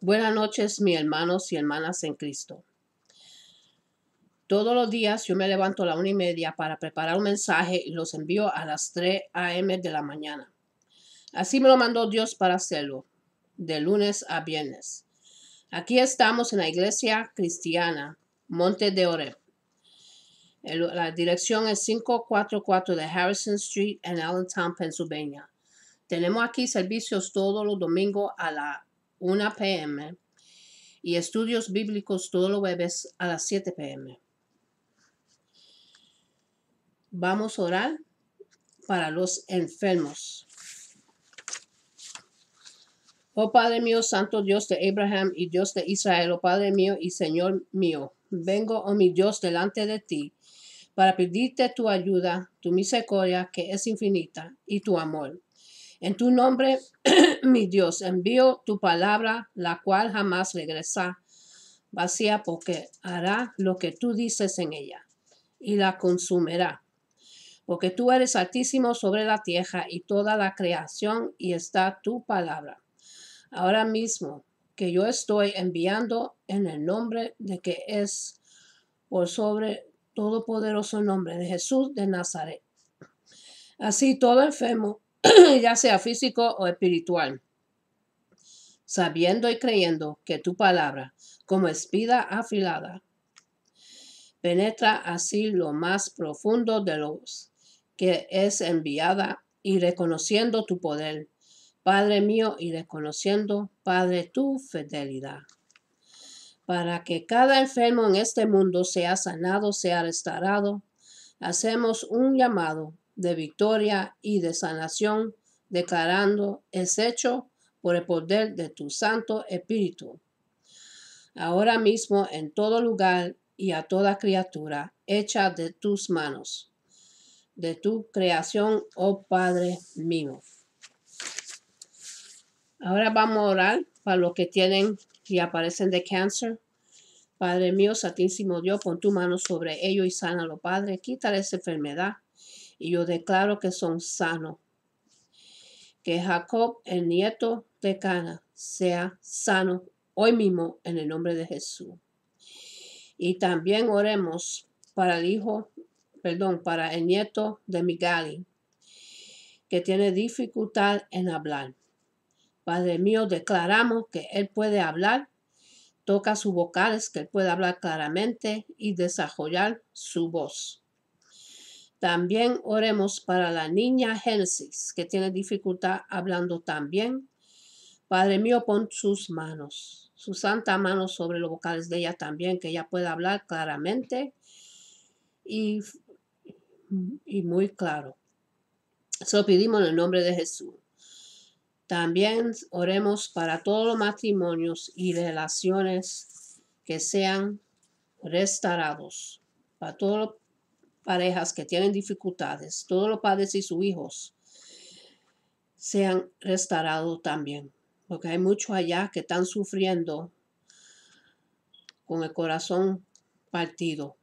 Buenas noches, mis hermanos y hermanas en Cristo. Todos los días yo me levanto a la 1:30 para preparar un mensaje y los envío a las 3 a.m. de la mañana. Así me lo mandó Dios para hacerlo, de lunes a viernes. Aquí estamos en la iglesia cristiana, Monte de Oreb. La dirección es 544 de Harrison Street en Allentown, Pennsylvania. Tenemos aquí servicios todos los domingos a las 1 p.m. y estudios bíblicos todos los jueves a las 7 p.m. Vamos a orar para los enfermos. Oh Padre mío, Santo Dios de Abraham y Dios de Israel, oh Padre mío y Señor mío, vengo, oh mi Dios, delante de ti para pedirte tu ayuda, tu misericordia que es infinita y tu amor. En tu nombre, mi Dios, envío tu palabra, la cual jamás regresa vacía, porque hará lo que tú dices en ella y la consumirá. Porque tú eres altísimo sobre la tierra y toda la creación, y está tu palabra. Ahora mismo que yo estoy enviando en el nombre de que es por sobre todo poderoso nombre de Jesús de Nazaret. Así todo enfermo, ya sea físico o espiritual, sabiendo y creyendo que tu palabra, como espada afilada, penetra así lo más profundo de los que es enviada, y reconociendo tu poder, Padre mío, y reconociendo, Padre, tu fidelidad, para que cada enfermo en este mundo sea sanado, sea restaurado. Hacemos un llamado de victoria y de sanación, declarando es hecho por el poder de tu Santo Espíritu. Ahora mismo en todo lugar y a toda criatura hecha de tus manos, de tu creación, oh Padre mío. Ahora vamos a orar para los que tienen y aparecen de cáncer. Padre mío, Santísimo Dios, pon tu mano sobre ellos y sánalo, Padre. Quítale esa enfermedad y yo declaro que son sanos. Que Jacob, el nieto de Cana, sea sano hoy mismo en el nombre de Jesús. Y también oremos para para el nieto de Migali, que tiene dificultad en hablar. Padre mío, declaramos que él puede hablar, toca sus vocales, que él puede hablar claramente y desarrollar su voz. También oremos para la niña Génesis, que tiene dificultad hablando también. Padre mío, pon sus manos, su santa mano sobre los vocales de ella también, que ella pueda hablar claramente y muy claro. Se lo pedimos en el nombre de Jesús. También oremos para todos los matrimonios y relaciones que sean restaurados. Para todas las parejas que tienen dificultades, todos los padres y sus hijos sean restaurados también. Porque hay muchos allá que están sufriendo con el corazón partido.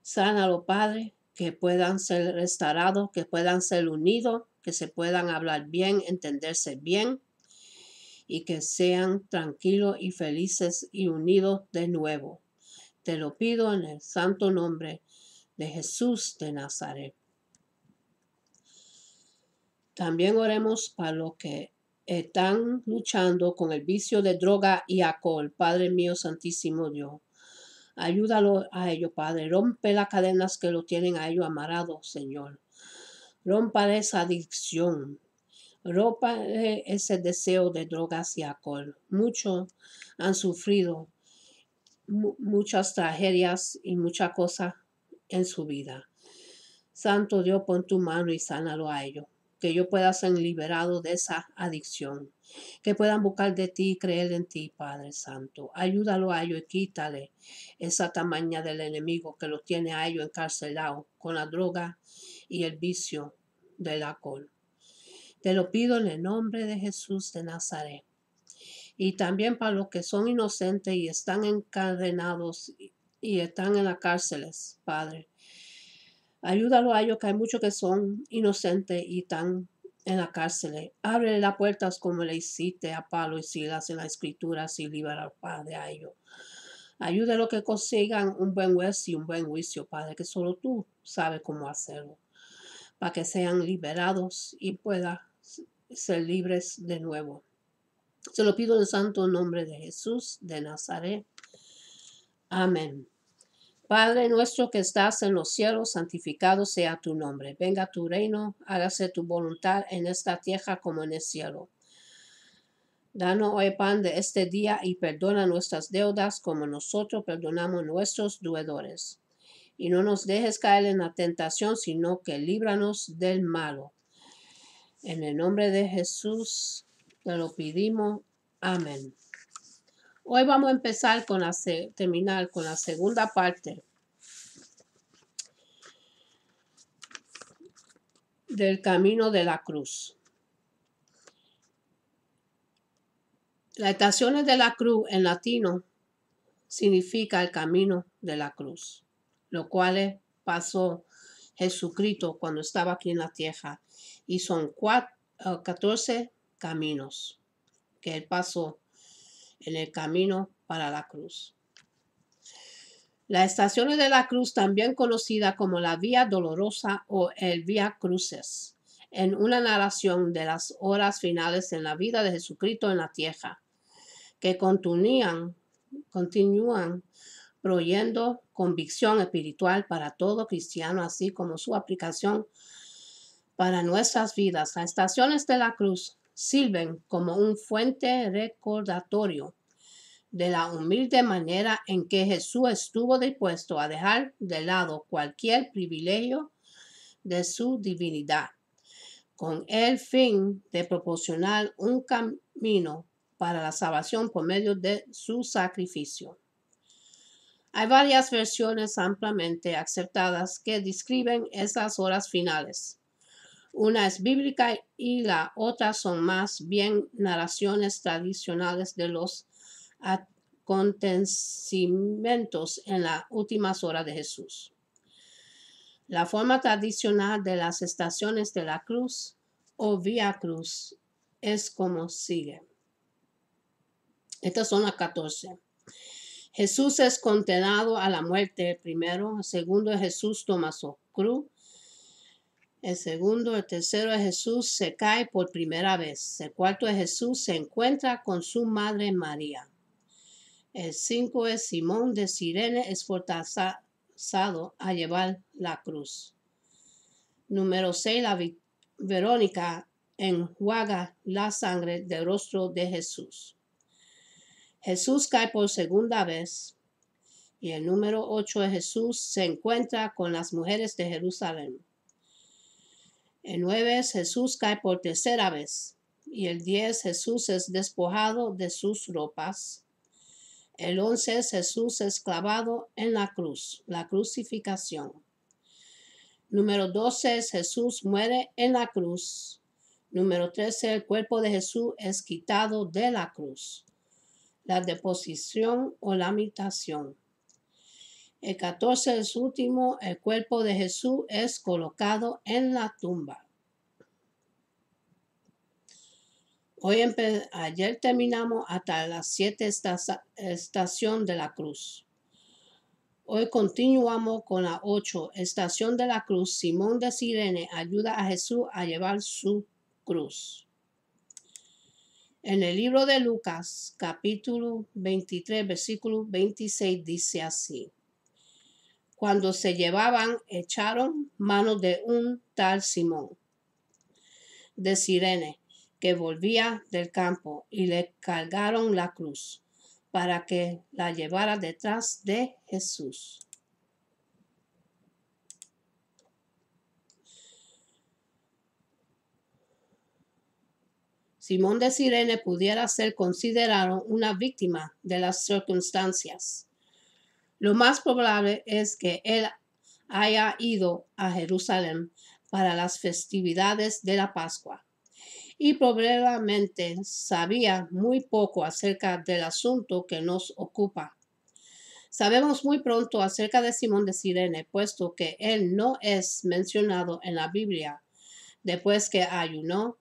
Sánalo, Padre, que puedan ser restaurados, que puedan ser unidos, que se puedan hablar bien, entenderse bien y que sean tranquilos y felices y unidos de nuevo. Te lo pido en el santo nombre de Jesús de Nazaret. También oremos para los que están luchando con el vicio de droga y alcohol. Padre mío, Santísimo Dios, ayúdalo a ellos, Padre. Rompe las cadenas que lo tienen a ellos amarrados, Señor. Rompa esa adicción. Rompa ese deseo de drogas y alcohol. Muchos han sufrido muchas tragedias y muchas cosas en su vida. Santo Dios, pon tu mano y sánalo a ellos. Que ellos puedan ser liberados de esa adicción. Que puedan buscar de ti y creer en ti, Padre Santo. Ayúdalo a ellos y quítale esa tamaña del enemigo que los tiene a ellos encarcelados con la droga y el vicio del alcohol. Te lo pido en el nombre de Jesús de Nazaret. Y también para los que son inocentes y están encadenados y están en las cárceles, Padre. Ayúdalo a ellos, que hay muchos que son inocentes y están en la cárcel. Abre las puertas como le hiciste a Pablo y Silas en la escritura y libera, Padre, a ellos. Ayuda a los que consigan un buen juez y un buen juicio, Padre, que solo tú sabes cómo hacerlo, para que sean liberados y puedan ser libres de nuevo. Se lo pido en el santo nombre de Jesús de Nazaret. Amén. Padre nuestro que estás en los cielos, santificado sea tu nombre. Venga tu reino, hágase tu voluntad en esta tierra como en el cielo. Danos hoy pan de este día y perdona nuestras deudas como nosotros perdonamos nuestros deudores. Y no nos dejes caer en la tentación, sino que líbranos del malo. En el nombre de Jesús te lo pedimos. Amén. Hoy vamos a empezar terminar con la segunda parte del camino de la cruz. Las estaciones de la cruz en latino significa el camino de la cruz, lo cual pasó Jesucristo cuando estaba aquí en la tierra. Y son 14 caminos que él pasó en el camino para la cruz. Las estaciones de la cruz, también conocida como la Vía Dolorosa o el Vía Crucis, en una narración de las horas finales en la vida de Jesucristo en la tierra, que continúan proveyendo convicción espiritual para todo cristiano, así como su aplicación para nuestras vidas. Las estaciones de la cruz sirven como un fuente recordatorio de la humilde manera en que Jesús estuvo dispuesto a dejar de lado cualquier privilegio de su divinidad, con el fin de proporcionar un camino para la salvación por medio de su sacrificio. Hay varias versiones ampliamente aceptadas que describen esas horas finales. Una es bíblica y la otra son más bien narraciones tradicionales de los acontecimientos en las últimas horas de Jesús. La forma tradicional de las estaciones de la cruz o vía cruz es como sigue. Estas son las 14. Jesús es condenado a la muerte primero. El segundo es Jesús toma su cruz. El segundo, el tercero es Jesús se cae por primera vez. El cuarto es Jesús se encuentra con su madre María. El 5 es Simón de Cirene es forzado a llevar la cruz. Número 6, la Verónica enjuaga la sangre del rostro de Jesús. Jesús cae por segunda vez. Y el número 8 es Jesús se encuentra con las mujeres de Jerusalén. El 9 es Jesús cae por tercera vez. Y el 10 Jesús es despojado de sus ropas. El 11 es Jesús es clavado en la cruz, la crucificación. Número 12 es Jesús muere en la cruz. Número 13, el cuerpo de Jesús es quitado de la cruz, la deposición o lamentación. El 14 es último, el cuerpo de Jesús es colocado en la tumba. Ayer terminamos hasta las 7 estación de la cruz. Hoy continuamos con la 8, estación de la cruz. Simón de Cirene ayuda a Jesús a llevar su cruz. En el libro de Lucas, capítulo 23, versículo 26, dice así. Cuando se llevaban, echaron mano de un tal Simón de Cirene, que volvía del campo, y le cargaron la cruz para que la llevara detrás de Jesús. Simón de Cirene pudiera ser considerado una víctima de las circunstancias. Lo más probable es que él haya ido a Jerusalén para las festividades de la Pascua y probablemente sabía muy poco acerca del asunto que nos ocupa. Sabemos muy pronto acerca de Simón de Cirene, puesto que él no es mencionado en la Biblia, después que ayudó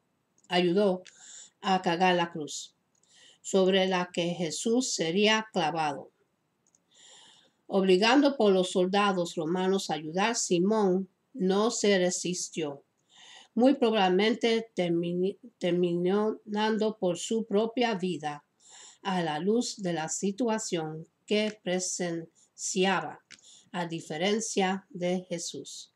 a cargar la cruz, sobre la que Jesús sería clavado. Obligando por los soldados romanos a ayudar, Simón no se resistió. Muy probablemente terminó dando por su propia vida a la luz de la situación que presenciaba, a diferencia de Jesús,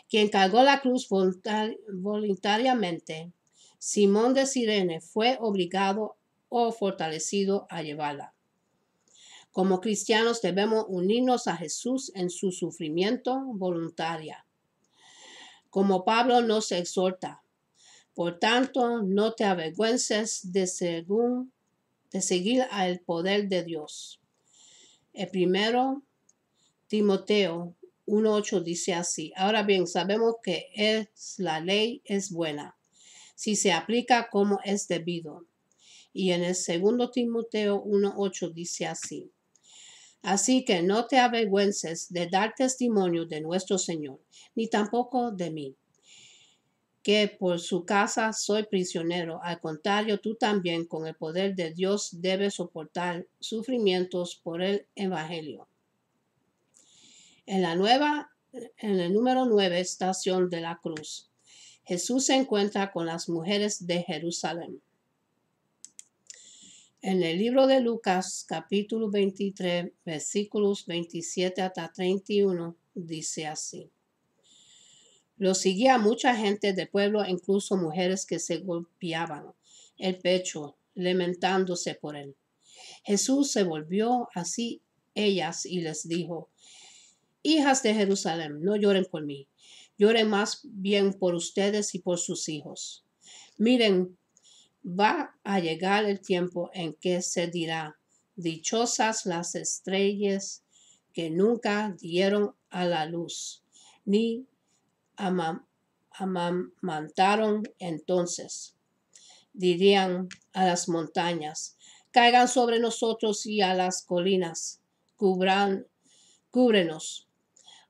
quien cargó la cruz voluntariamente. Simón de Cirene fue obligado o fortalecido a llevarla. Como cristianos debemos unirnos a Jesús en su sufrimiento voluntario. Como Pablo nos exhorta, por tanto, no te avergüences de seguir al poder de Dios. El primero Timoteo 1:8 dice así: ahora bien, sabemos que la ley es buena si se aplica como es debido. Y en el segundo Timoteo 1:8 dice así: así que no te avergüences de dar testimonio de nuestro Señor, ni tampoco de mí, que por su casa soy prisionero. Al contrario, tú también, con el poder de Dios, debes soportar sufrimientos por el Evangelio. En el número 9, estación de la cruz, Jesús se encuentra con las mujeres de Jerusalén. En el libro de Lucas, capítulo 23, versículos 27 hasta 31, dice así: lo seguía mucha gente del pueblo, incluso mujeres que se golpeaban el pecho, lamentándose por él. Jesús se volvió hacia ellas y les dijo: hijas de Jerusalén, no lloren por mí, lloren más bien por ustedes y por sus hijos. Miren, va a llegar el tiempo en que se dirá: dichosas las estrellas que nunca dieron a la luz, ni amamantaron. Entonces dirían a las montañas: caigan sobre nosotros, y a las colinas: cúbrenos.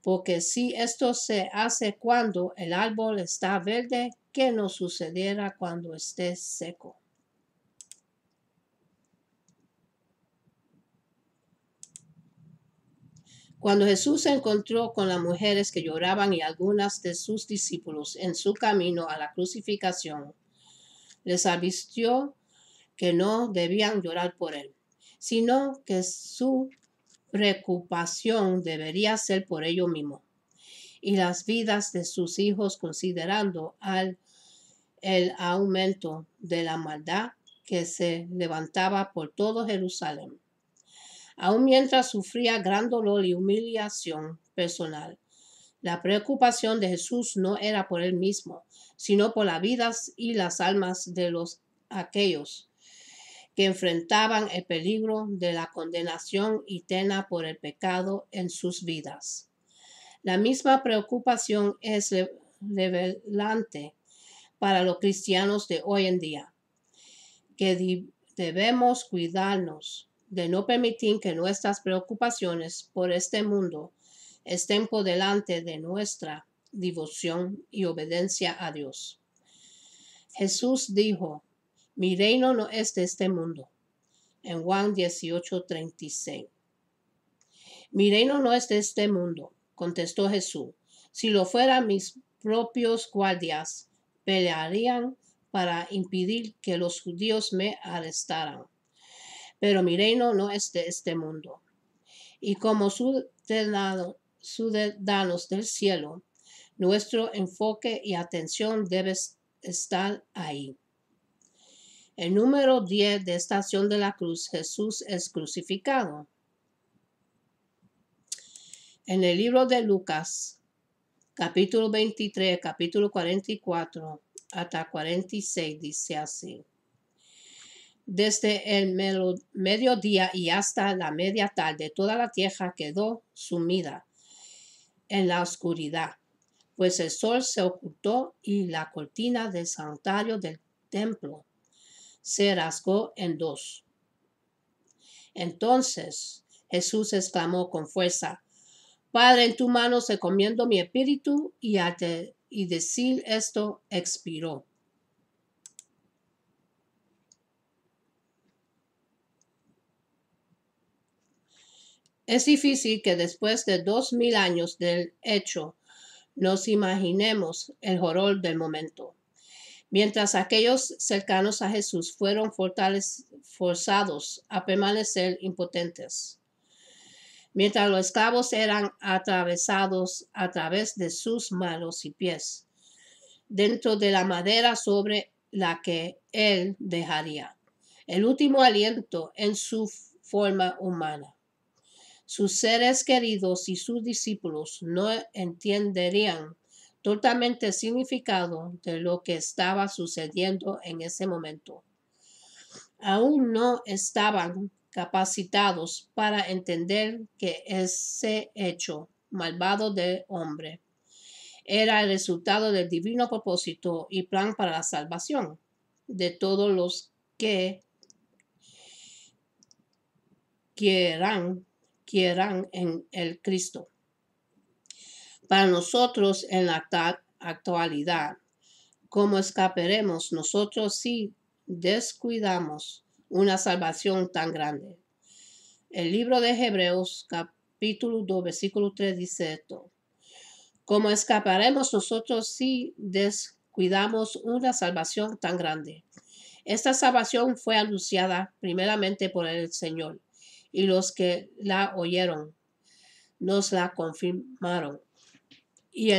Porque si esto se hace cuando el árbol está verde, ¿qué nos sucederá cuando esté seco? Cuando Jesús se encontró con las mujeres que lloraban y algunas de sus discípulos en su camino a la crucificación, les advirtió que no debían llorar por él, sino que su preocupación debería ser por ellos mismos y las vidas de sus hijos, considerando el aumento de la maldad que se levantaba por todo Jerusalén. Aun mientras sufría gran dolor y humillación personal, la preocupación de Jesús no era por él mismo, sino por las vidas y las almas de aquellos que enfrentaban el peligro de la condenación eterna por el pecado en sus vidas. La misma preocupación es relevante para los cristianos de hoy en día, que debemos cuidarnos de no permitir que nuestras preocupaciones por este mundo estén por delante de nuestra devoción y obediencia a Dios. Jesús dijo: mi reino no es de este mundo. En Juan 18:36. Mi reino no es de este mundo, contestó Jesús. Si lo fuera, mis propios guardias pelearían para impedir que los judíos me arrestaran. Pero mi reino no es de este mundo. Y como ciudadanos del cielo, nuestro enfoque y atención debe estar ahí. El número 10 de Estación de la Cruz, Jesús es crucificado. En el libro de Lucas, capítulo 23, capítulo 44 hasta 46, dice así: desde el mediodía y hasta la media tarde, toda la tierra quedó sumida en la oscuridad, pues el sol se ocultó y la cortina del santuario del templo se rasgó en dos. Entonces Jesús exclamó con fuerza: Padre, en tu mano encomiendo mi espíritu. Y al y decir esto expiró. Es difícil que después de 2000 años del hecho nos imaginemos el horror del momento. Mientras aquellos cercanos a Jesús fueron forzados a permanecer impotentes. Mientras los esclavos eran atravesados a través de sus manos y pies, dentro de la madera sobre la que él dejaría el último aliento en su forma humana. Sus seres queridos y sus discípulos no entenderían totalmente el significado de lo que estaba sucediendo en ese momento. Aún no estaban capacitados para entender que ese hecho malvado del hombre era el resultado del divino propósito y plan para la salvación de todos los que quieran en el Cristo. Para nosotros en la actualidad, ¿cómo escaparemos nosotros si descuidamos una salvación tan grande? El libro de Hebreos capítulo 2 versículo 3 dice esto: ¿cómo escaparemos nosotros si descuidamos una salvación tan grande? Esta salvación fue anunciada primeramente por el Señor, y los que la oyeron nos la confirmaron. Y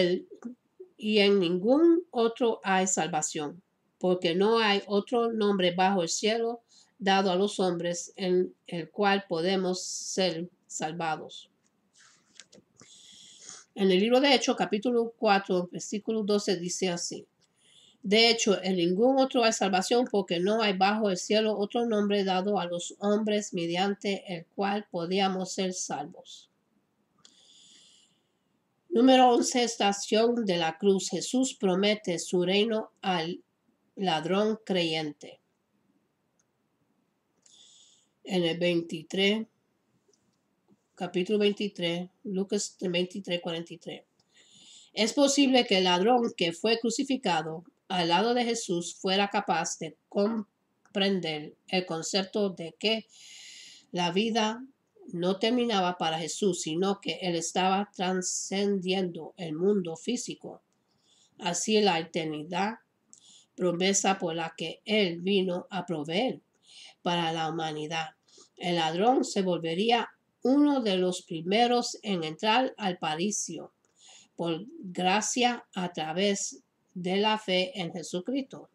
en ningún otro hay salvación, porque no hay otro nombre bajo el cielo dado a los hombres en el cual podemos ser salvados. En el libro de Hechos, capítulo 4, versículo 12, dice así: de hecho, en ningún otro hay salvación, porque no hay bajo el cielo otro nombre dado a los hombres mediante el cual podíamos ser salvos. Número 11, estación de la cruz. Jesús promete su reino al ladrón creyente. En el 23, capítulo 23, Lucas 23, 43. Es posible que el ladrón que fue crucificado al lado de Jesús fuera capaz de comprender el concepto de que la vida no terminaba para Jesús, sino que él estaba trascendiendo el mundo físico, así la eternidad, promesa por la que él vino a proveer para la humanidad. El ladrón se volvería uno de los primeros en entrar al paraíso por gracia a través de la fe en Jesucristo.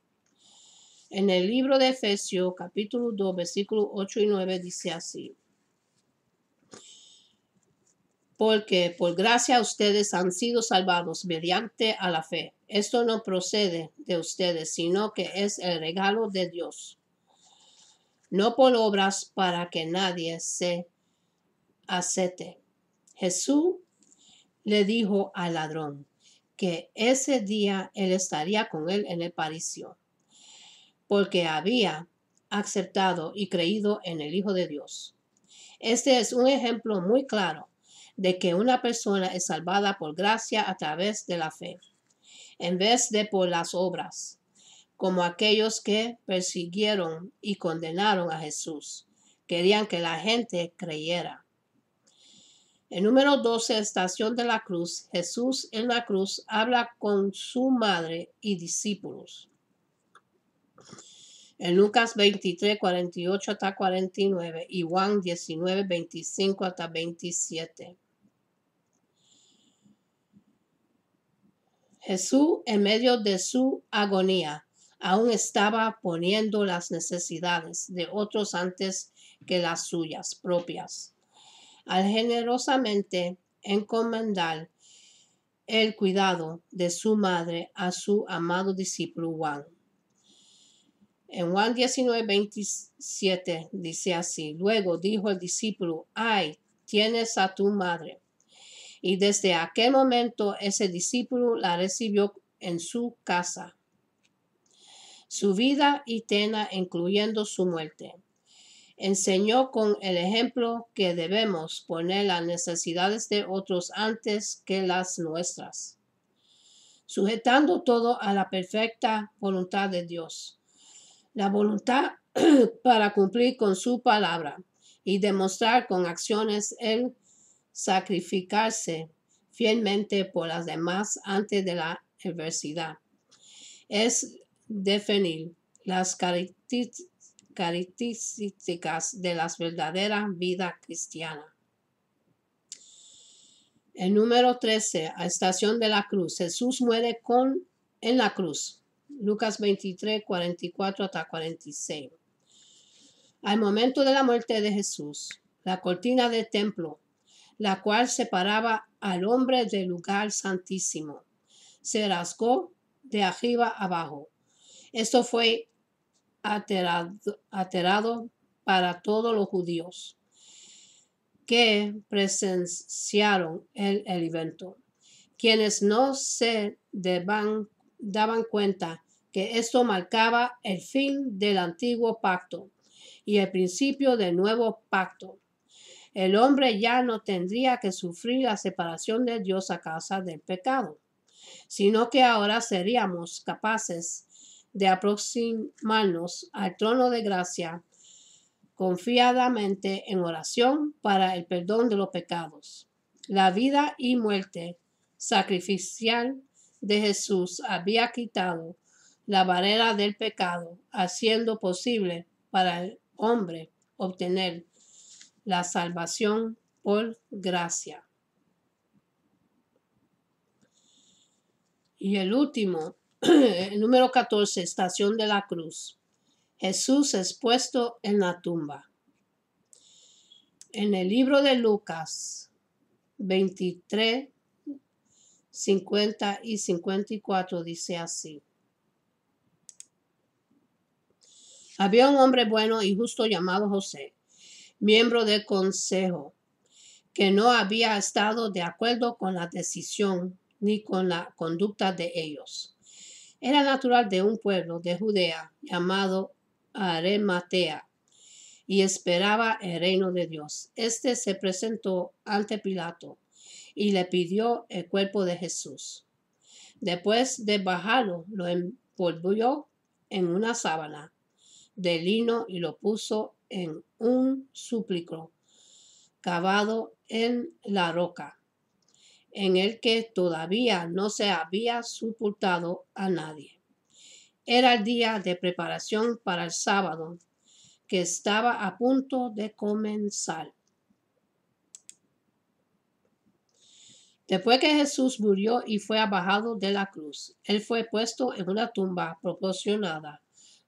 En el libro de Efesios, capítulo 2, versículos 8 y 9, dice así: porque por gracia ustedes han sido salvados mediante a la fe. Esto no procede de ustedes, sino que es el regalo de Dios, no por obras para que nadie se acete. Jesús le dijo al ladrón que ese día él estaría con él en el paraíso, porque había aceptado y creído en el Hijo de Dios. Este es un ejemplo muy claro de que una persona es salvada por gracia a través de la fe, en vez de por las obras, como aquellos que persiguieron y condenaron a Jesús. Querían que la gente creyera. El número 12, estación de la cruz. Jesús en la cruz habla con su madre y discípulos. En Lucas 23, 48 hasta 49 y Juan 19, 25 hasta 27. Jesús, en medio de su agonía, aún estaba poniendo las necesidades de otros antes que las suyas propias, al generosamente encomendar el cuidado de su madre a su amado discípulo Juan. En Juan 19, 27 dice así: luego dijo el discípulo: ay, tienes a tu madre. Y desde aquel momento ese discípulo la recibió en su casa. Su vida eterna, incluyendo su muerte, enseñó con el ejemplo que debemos poner las necesidades de otros antes que las nuestras. sujetando todo a la perfecta voluntad de Dios. La voluntad para cumplir con su palabra y demostrar con acciones el sacrificarse fielmente por las demás antes de la adversidad. Es definir las características de la verdadera vida cristiana. El número 13, a estación de la cruz. Jesús muere en la cruz. Lucas 23, 44 hasta 46. Al momento de la muerte de Jesús, la cortina del templo, la cual separaba al hombre del lugar santísimo, se rasgó de arriba abajo. Esto fue aterrador para todos los judíos que presenciaron el evento, quienes no se daban cuenta que esto marcaba el fin del antiguo pacto y el principio del nuevo pacto. El hombre ya no tendría que sufrir la separación de Dios a causa del pecado, sino que ahora seríamos capaces de aproximarnos al trono de gracia confiadamente en oración para el perdón de los pecados. La vida y muerte sacrificial de Jesús había quitado la barrera del pecado, haciendo posible para el hombre obtener la salvación por gracia. Y el último, el número 14, estación de la cruz. Jesús es puesto en la tumba. En el libro de Lucas 23, 50 y 54 dice así. Había un hombre bueno y justo llamado José, miembro del consejo, que no había estado de acuerdo con la decisión ni con la conducta de ellos. Era natural de un pueblo de Judea llamado Arimatea y esperaba el reino de Dios. Este se presentó ante Pilato y le pidió el cuerpo de Jesús. Después de bajarlo, lo envolvió en una sábana de lino y lo puso en un sepulcro cavado en la roca, en el que todavía no se había sepultado a nadie. Era el día de preparación para el sábado, que estaba a punto de comenzar. Después que Jesús murió y fue bajado de la cruz, él fue puesto en una tumba proporcionada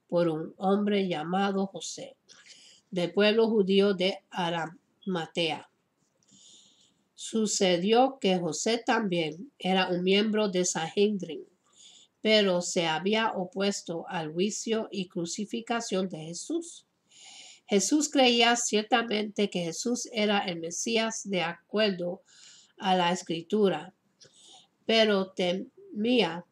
por un hombre llamado José, del pueblo judío de Arimatea. Sucedió que José también era un miembro de Sanedrín, pero se había opuesto al juicio y crucificación de Jesús. Jesús creía ciertamente que Jesús era el Mesías de acuerdo a la Escritura, pero temía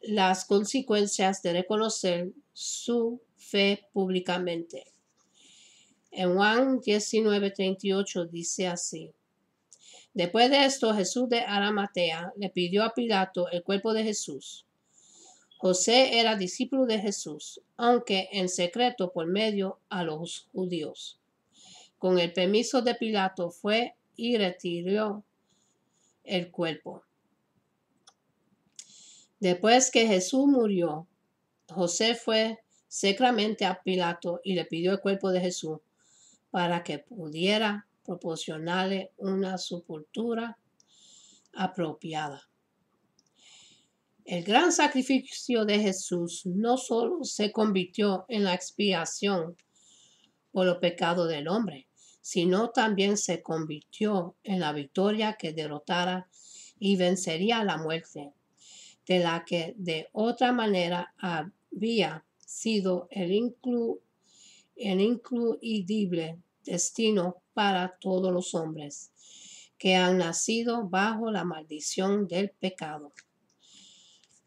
las consecuencias de reconocer su fe públicamente. En Juan 19:38 dice así. Después de esto, Jesús de Arimatea le pidió a Pilato el cuerpo de Jesús. José era discípulo de Jesús, aunque en secreto por medio a los judíos. Con el permiso de Pilato fue y retiró el cuerpo. Después que Jesús murió, José fue secretamente a Pilato y le pidió el cuerpo de Jesús para que pudiera proporcionarle una sepultura apropiada. El gran sacrificio de Jesús no solo se convirtió en la expiación por los pecados del hombre, sino también se convirtió en la victoria que derrotara y vencería la muerte, de la que de otra manera había sido el incluible destino para todos los hombres que han nacido bajo la maldición del pecado.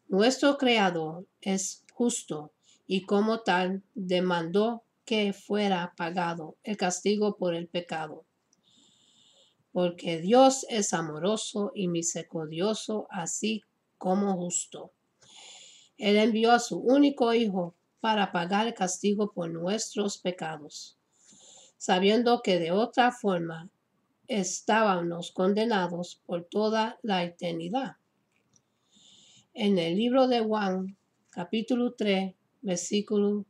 Nuestro Creador es justo y como tal demandó que fuera pagado el castigo por el pecado. Porque Dios es amoroso y misericordioso, así como justo. Él envió a su único Hijo para pagar el castigo por nuestros pecados, sabiendo que de otra forma estábamos condenados por toda la eternidad. En el libro de Juan, capítulo 3, versículo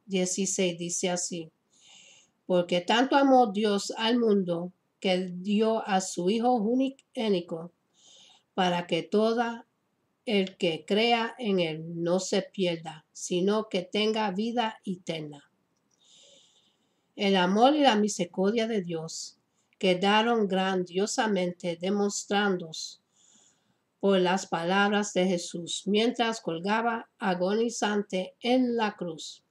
16, dice así: porque tanto amó Dios al mundo que dio a su Hijo único, para que todo el que crea en él no se pierda, sino que tenga vida eterna. El amor y la misericordia de Dios quedaron grandiosamente demostrados por las palabras de Jesús mientras colgaba agonizante en la cruz,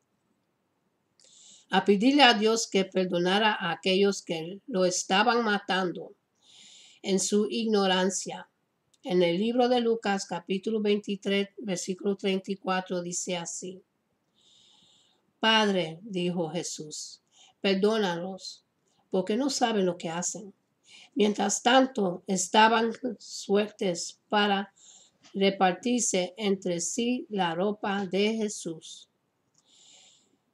a pedirle a Dios que perdonara a aquellos que lo estaban matando en su ignorancia. En el libro de Lucas, capítulo 23, versículo 34, dice así: Padre, dijo Jesús, perdónalos, porque no saben lo que hacen. Mientras tanto, estaban suertes para repartirse entre sí la ropa de Jesús.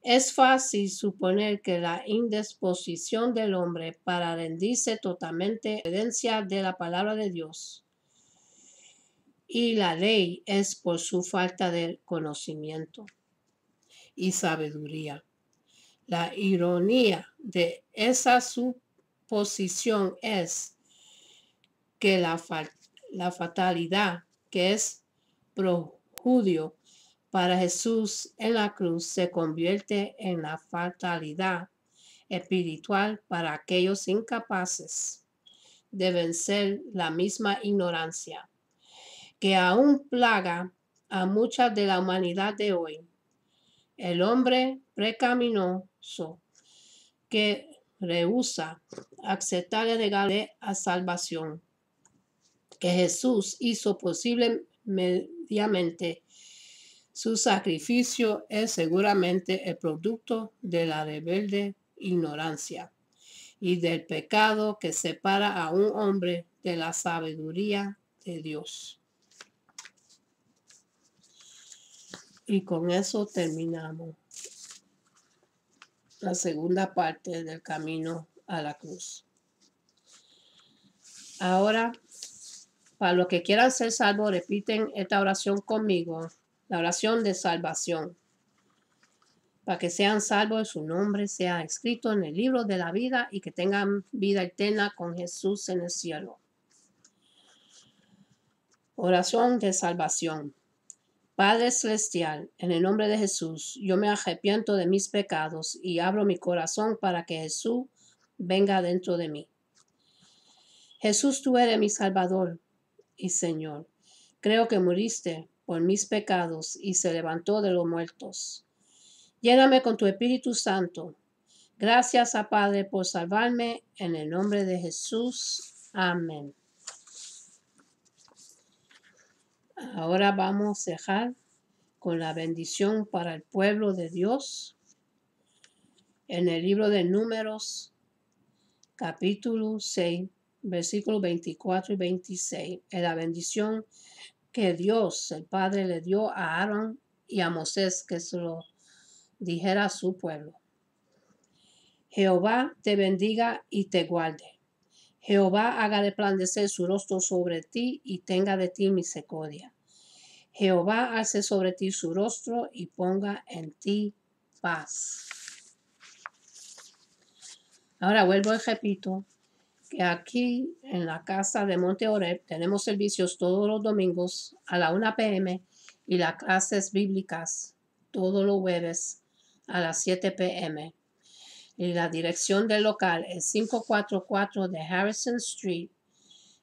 Es fácil suponer que la indisposición del hombre para rendirse totalmente a la obediencia de la palabra de Dios y la ley es por su falta de conocimiento y sabiduría. La ironía de esa suposición es que la fatalidad que es perjudio para Jesús en la cruz se convierte en la fatalidad espiritual para aquellos incapaces de vencer la misma ignorancia que aún plaga a mucha de la humanidad de hoy. El hombre pecaminoso que rehúsa aceptar el regalo de la salvación que Jesús hizo posible mediante su sacrificio es seguramente el producto de la rebelde ignorancia y del pecado que separa a un hombre de la sabiduría de Dios. Y con eso terminamos la segunda parte del camino a la cruz. Ahora, para los que quieran ser salvos, repiten esta oración conmigo, la oración de salvación, para que sean salvos y su nombre sea escrito en el libro de la vida y que tengan vida eterna con Jesús en el cielo. Oración de salvación. Padre Celestial, en el nombre de Jesús, yo me arrepiento de mis pecados y abro mi corazón para que Jesús venga dentro de mí. Jesús, tú eres mi Salvador y Señor. Creo que muriste por mis pecados y se levantó de los muertos. Lléname con tu Espíritu Santo. Gracias a Padre por salvarme en el nombre de Jesús. Amén. Ahora vamos a cerrar con la bendición para el pueblo de Dios. En el libro de Números, capítulo 6, versículos 24 y 26. Es la bendición que Dios, el Padre, le dio a Aarón y a Moisés que se lo dijera a su pueblo. Jehová te bendiga y te guarde. Jehová haga resplandecer su rostro sobre ti y tenga de ti misericordia. Jehová alce sobre ti su rostro y ponga en ti paz. Ahora vuelvo y repito que aquí en la casa de Monte Oreb tenemos servicios todos los domingos a la 1 p.m. y las clases bíblicas todos los jueves a las 7 p.m. Y la dirección del local es 544 de Harrison Street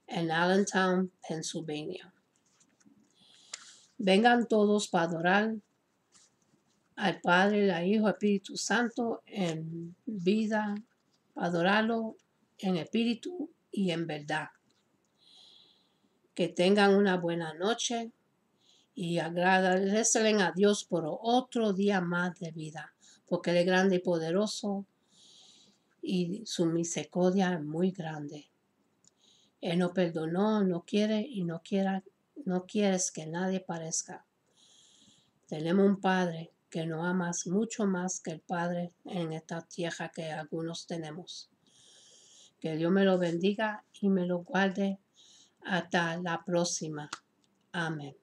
en Allentown, Pennsylvania. Vengan todos para adorar al Padre, al Hijo, al Espíritu Santo en vida, adorarlo en espíritu y en verdad. Que tengan una buena noche y agradecerle a Dios por otro día más de vida, porque Él es grande y poderoso y su misericordia es muy grande. Él nos perdonó, no quiere y no quiera No quieres que nadie parezca. Tenemos un Padre que nos ama mucho más que el Padre en esta tierra que algunos tenemos. Que Dios me lo bendiga y me lo guarde hasta la próxima. Amén.